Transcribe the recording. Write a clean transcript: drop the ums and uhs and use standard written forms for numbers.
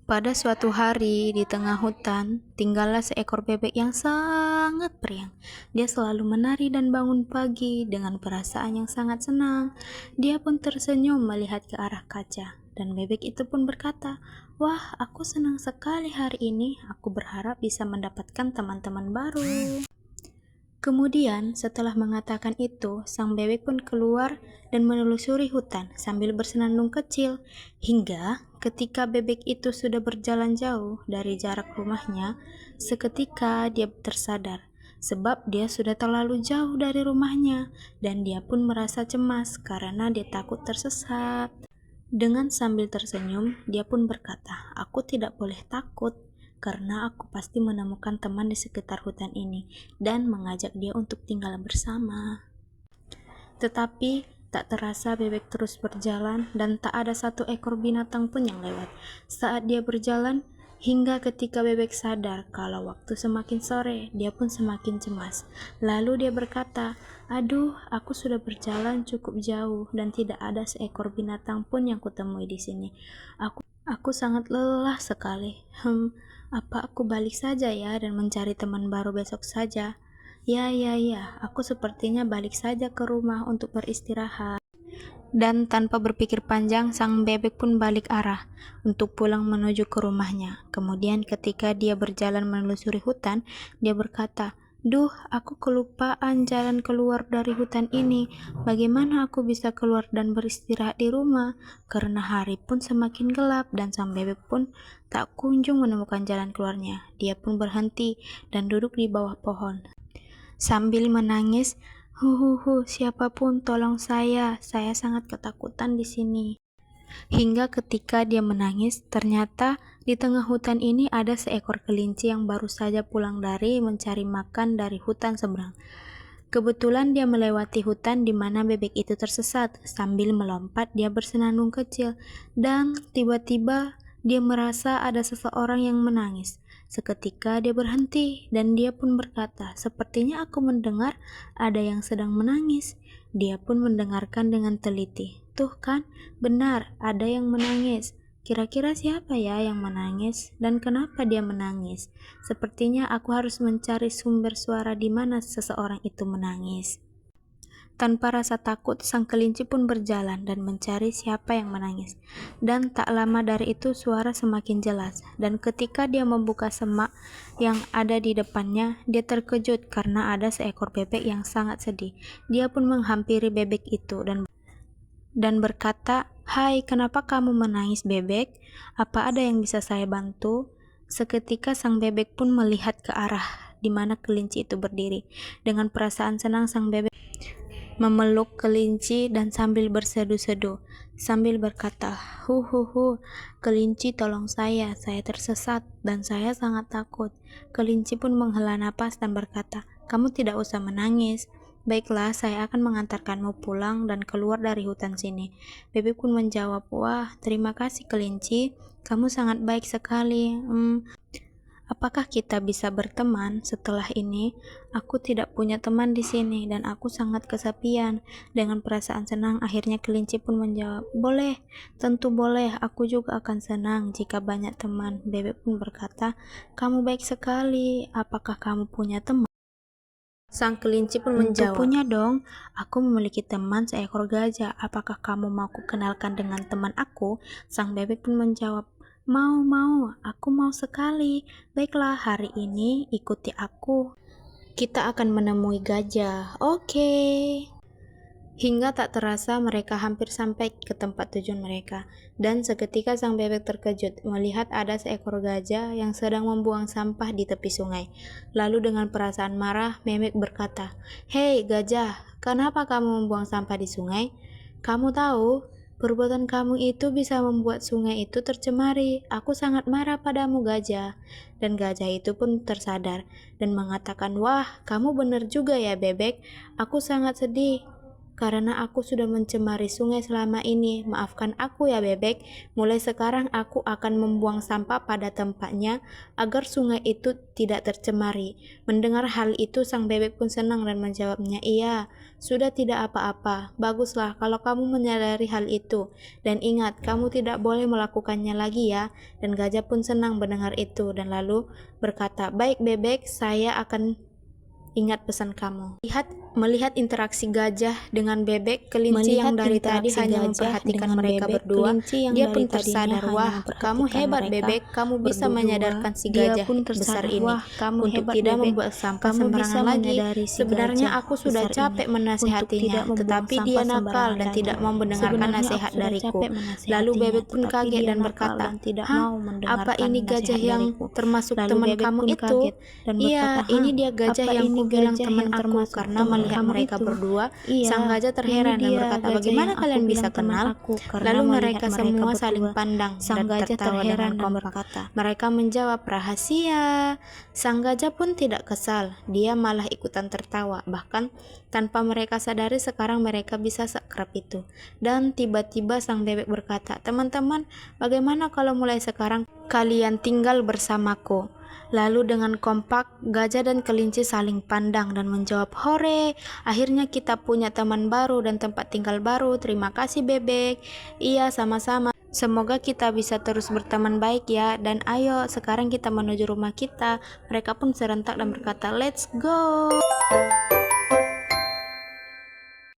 Pada suatu hari di tengah hutan, tinggallah seekor bebek yang sangat periang. Dia selalu menari dan bangun pagi dengan perasaan yang sangat senang. Dia pun tersenyum melihat ke arah kaca. Dan bebek itu pun berkata, "Wah, aku senang sekali hari ini. Aku berharap bisa mendapatkan teman-teman baru." Kemudian, setelah mengatakan itu, sang bebek pun keluar dan menelusuri hutan sambil bersenandung kecil, hingga ketika bebek itu sudah berjalan jauh dari jarak rumahnya, seketika dia tersadar, sebab dia sudah terlalu jauh dari rumahnya, dan dia pun merasa cemas karena dia takut tersesat. Dengan sambil tersenyum, dia pun berkata, "Aku tidak boleh takut, karena aku pasti menemukan teman di sekitar hutan ini dan mengajak dia untuk tinggal bersama." Tetapi tak terasa bebek terus berjalan dan tak ada satu ekor binatang pun yang lewat. Saat dia berjalan, hingga ketika bebek sadar kalau waktu semakin sore, dia pun semakin cemas. Lalu dia berkata, "Aduh, aku sudah berjalan cukup jauh dan tidak ada seekor binatang pun yang kutemui di sini. Aku sangat lelah sekali. Apa aku balik saja ya dan mencari teman baru besok saja?" Ya, aku sepertinya balik saja ke rumah untuk beristirahat. Dan tanpa berpikir panjang, sang bebek pun balik arah untuk pulang menuju ke rumahnya. Kemudian ketika dia berjalan menelusuri hutan, dia berkata, "Duh, aku kelupaan jalan keluar dari hutan ini. Bagaimana aku bisa keluar dan beristirahat di rumah?" Karena hari pun semakin gelap dan sang bebek pun tak kunjung menemukan jalan keluarnya. Dia pun berhenti dan duduk di bawah pohon sambil menangis, "Huhuhu, siapapun tolong saya sangat ketakutan di sini." Hingga ketika dia menangis, ternyata di tengah hutan ini ada seekor kelinci yang baru saja pulang dari mencari makan dari hutan seberang. Kebetulan dia melewati hutan di mana bebek itu tersesat. Sambil melompat, dia bersenandung kecil, dan tiba-tiba dia merasa ada seseorang yang menangis. Seketika dia berhenti dan dia pun berkata, "Sepertinya aku mendengar ada yang sedang menangis." Dia pun mendengarkan dengan teliti. Tuh kan, benar, ada yang menangis. Kira-kira siapa ya yang menangis dan kenapa dia menangis? Sepertinya aku harus mencari sumber suara di mana seseorang itu menangis. Tanpa rasa takut, sang kelinci pun berjalan dan mencari siapa yang menangis. Dan tak lama dari itu suara semakin jelas. Dan ketika dia membuka semak yang ada di depannya, dia terkejut karena ada seekor bebek yang sangat sedih. Dia pun menghampiri bebek itu dan berkata, "Hai, kenapa kamu menangis, bebek? Apa ada yang bisa saya bantu?" Seketika sang bebek pun melihat ke arah di mana kelinci itu berdiri. Dengan perasaan senang, sang bebek memeluk kelinci dan sambil bersedu-sedu, sambil berkata, "Huhuhu, kelinci tolong saya tersesat dan saya sangat takut." Kelinci pun menghela napas dan berkata, "Kamu tidak usah menangis. Baiklah, saya akan mengantarkanmu pulang dan keluar dari hutan sini." Bebek pun menjawab, "Wah, terima kasih kelinci, kamu sangat baik sekali. Apakah kita bisa berteman setelah ini? Aku tidak punya teman di sini dan aku sangat kesepian." Dengan perasaan senang, akhirnya kelinci pun menjawab, "Boleh, tentu boleh. Aku juga akan senang jika banyak teman." Bebek pun berkata, "Kamu baik sekali. Apakah kamu punya teman?" Sang kelinci pun menjawab, "Tentu punya dong. Aku memiliki teman seekor gajah. Apakah kamu mau kukenalkan dengan teman aku?" Sang bebek pun menjawab, Mau, aku mau sekali. Baiklah, hari ini ikuti aku. Kita akan menemui gajah." Oke. Hingga tak terasa mereka hampir sampai ke tempat tujuan mereka. Dan seketika sang bebek terkejut melihat ada seekor gajah yang sedang membuang sampah di tepi sungai. Lalu dengan perasaan marah, bebek berkata, "Hei gajah, kenapa kamu membuang sampah di sungai? Kamu tahu, perbuatan kamu itu bisa membuat sungai itu tercemari. Aku sangat marah padamu, gajah." Dan gajah itu pun tersadar dan mengatakan, "Wah, kamu benar juga ya, bebek. Aku sangat sedih karena aku sudah mencemari sungai selama ini. Maafkan aku ya bebek, mulai sekarang aku akan membuang sampah pada tempatnya agar sungai itu tidak tercemari. Mendengar hal itu sang bebek pun senang dan menjawabnya, iya, sudah tidak apa-apa. Baguslah kalau kamu menyadari hal itu. Dan ingat, kamu tidak boleh melakukannya lagi ya. Dan gajah pun senang mendengar itu dan lalu berkata, baik bebek, saya akan ingat pesan kamu. Melihat interaksi gajah dengan bebek, kelinci yang dari tadi hanya memperhatikan mereka berdua, dia pun tersadar, wah, kamu hebat bebek, kamu bisa menyadarkan si gajah besar ini untuk tidak membuat sampah sembarangan lagi. Sebenarnya aku sudah capek menasehatinya, tetapi dia nakal dan tidak mau mendengarkan nasihat dariku. Lalu bebek pun kaget dan berkata, hah, apa ini gajah yang termasuk teman kamu itu? Iya, ini dia gajah yang kubilang teman aku. Karena melihat mereka berdua, sang gajah terheran dan berkata, bagaimana kalian bisa kenal? Lalu mereka semua saling pandang dan tertawa dengan kompak. Mereka menjawab, rahasia. Sang gajah pun tidak kesal, dia malah ikutan tertawa. Bahkan tanpa mereka sadari sekarang mereka bisa seakrab itu. Dan tiba-tiba sang bebek berkata, teman-teman, bagaimana kalau mulai sekarang kalian tinggal bersamaku? Lalu dengan kompak, gajah dan kelinci saling pandang dan menjawab, hore, akhirnya kita punya teman baru dan tempat tinggal baru. Terima kasih bebek. Iya, sama-sama. Semoga kita bisa terus berteman baik ya. Dan ayo, sekarang kita menuju rumah kita. Mereka pun serentak dan berkata, let's go.